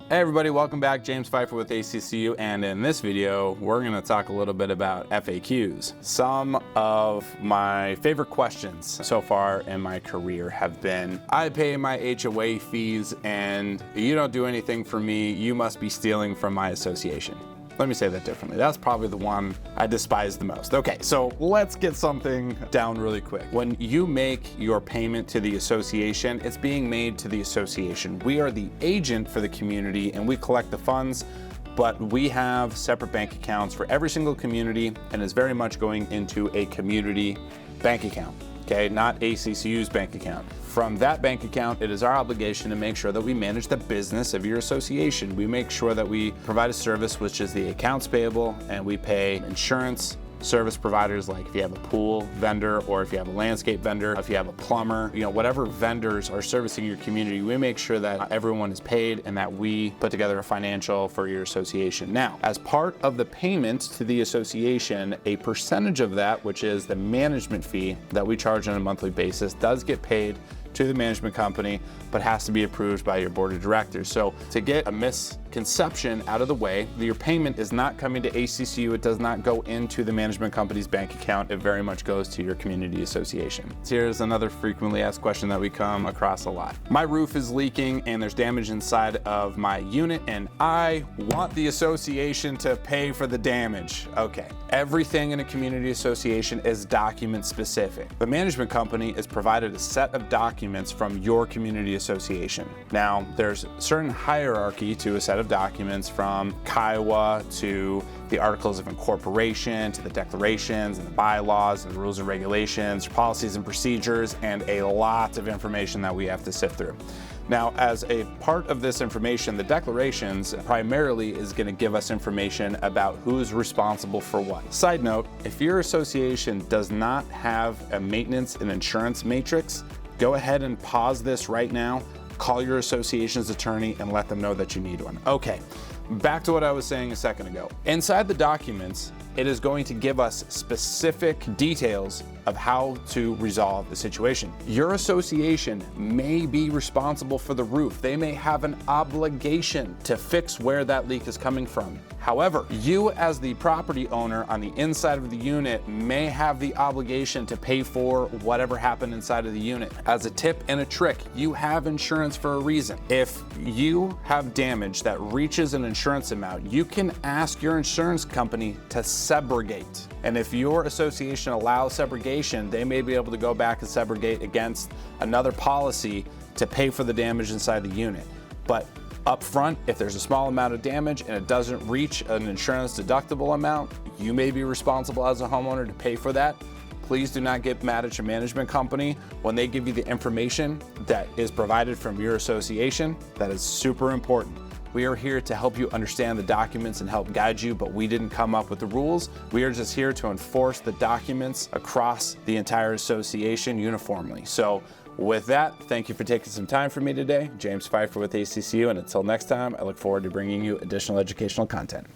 Hey everybody, welcome back. James Pfeiffer with ACCU, and in this video, we're gonna talk a little bit about FAQs. Some of my favorite questions so far in my career have been, I pay my HOA fees and you don't do anything for me, you must be stealing from my association. Let me say that differently. That's probably the one I despise the most. Okay, so let's get something down really quick. When you make your payment to the association, it's being made to the association. We are the agent for the community and we collect the funds, but we have separate bank accounts for every single community and is very much going into a community bank account, okay? Not ACCU's bank account. From that bank account, it is our obligation to make sure that we manage the business of your association. We make sure that we provide a service, which is the accounts payable, and we pay insurance service providers, like if you have a pool vendor or if you have a landscape vendor, if you have a plumber, whatever vendors are servicing your community, we make sure that everyone is paid and that we put together a financial for your association. Now, as part of the payment to the association, a percentage of that, which is the management fee that we charge on a monthly basis, does get paid to the management company, but has to be approved by your board of directors. So to get a misconception out of the way, your payment is not coming to ACCU. It does not go into the management company's bank account. It very much goes to your community association. Here's another frequently asked question that we come across a lot. My roof is leaking and there's damage inside of my unit and I want the association to pay for the damage. Okay, everything in a community association is document specific. The management company is provided a set of documents from your community association. Now, there's certain hierarchy to a set of documents, from Kiowa to the Articles of Incorporation, to the declarations and the bylaws and the rules and regulations, policies and procedures, and a lot of information that we have to sift through. Now, as a part of this information, the declarations primarily is going to give us information about who's responsible for what. Side note, if your association does not have a maintenance and insurance matrix, go ahead and pause this right now, call your association's attorney and let them know that you need one. Okay, back to what I was saying a second ago. Inside the documents, it is going to give us specific details of how to resolve the situation. Your association may be responsible for the roof. They may have an obligation to fix where that leak is coming from. However, you as the property owner on the inside of the unit may have the obligation to pay for whatever happened inside of the unit. As a tip and a trick, you have insurance for a reason. If you have damage that reaches an insurance amount, you can ask your insurance company to subrogate. And if your association allows subrogation, they may be able to go back and subrogate against another policy to pay for the damage inside the unit. But up front, if there's a small amount of damage and it doesn't reach an insurance deductible amount, you may be responsible as a homeowner to pay for that. Please do not get mad at your management company when they give you the information that is provided from your association. That is super important. We are here to help you understand the documents and help guide you, but we didn't come up with the rules. We are just here to enforce the documents across the entire association uniformly. So with that, thank you for taking some time for me today. James Pfeiffer with ACCU, and until next time, I look forward to bringing you additional educational content.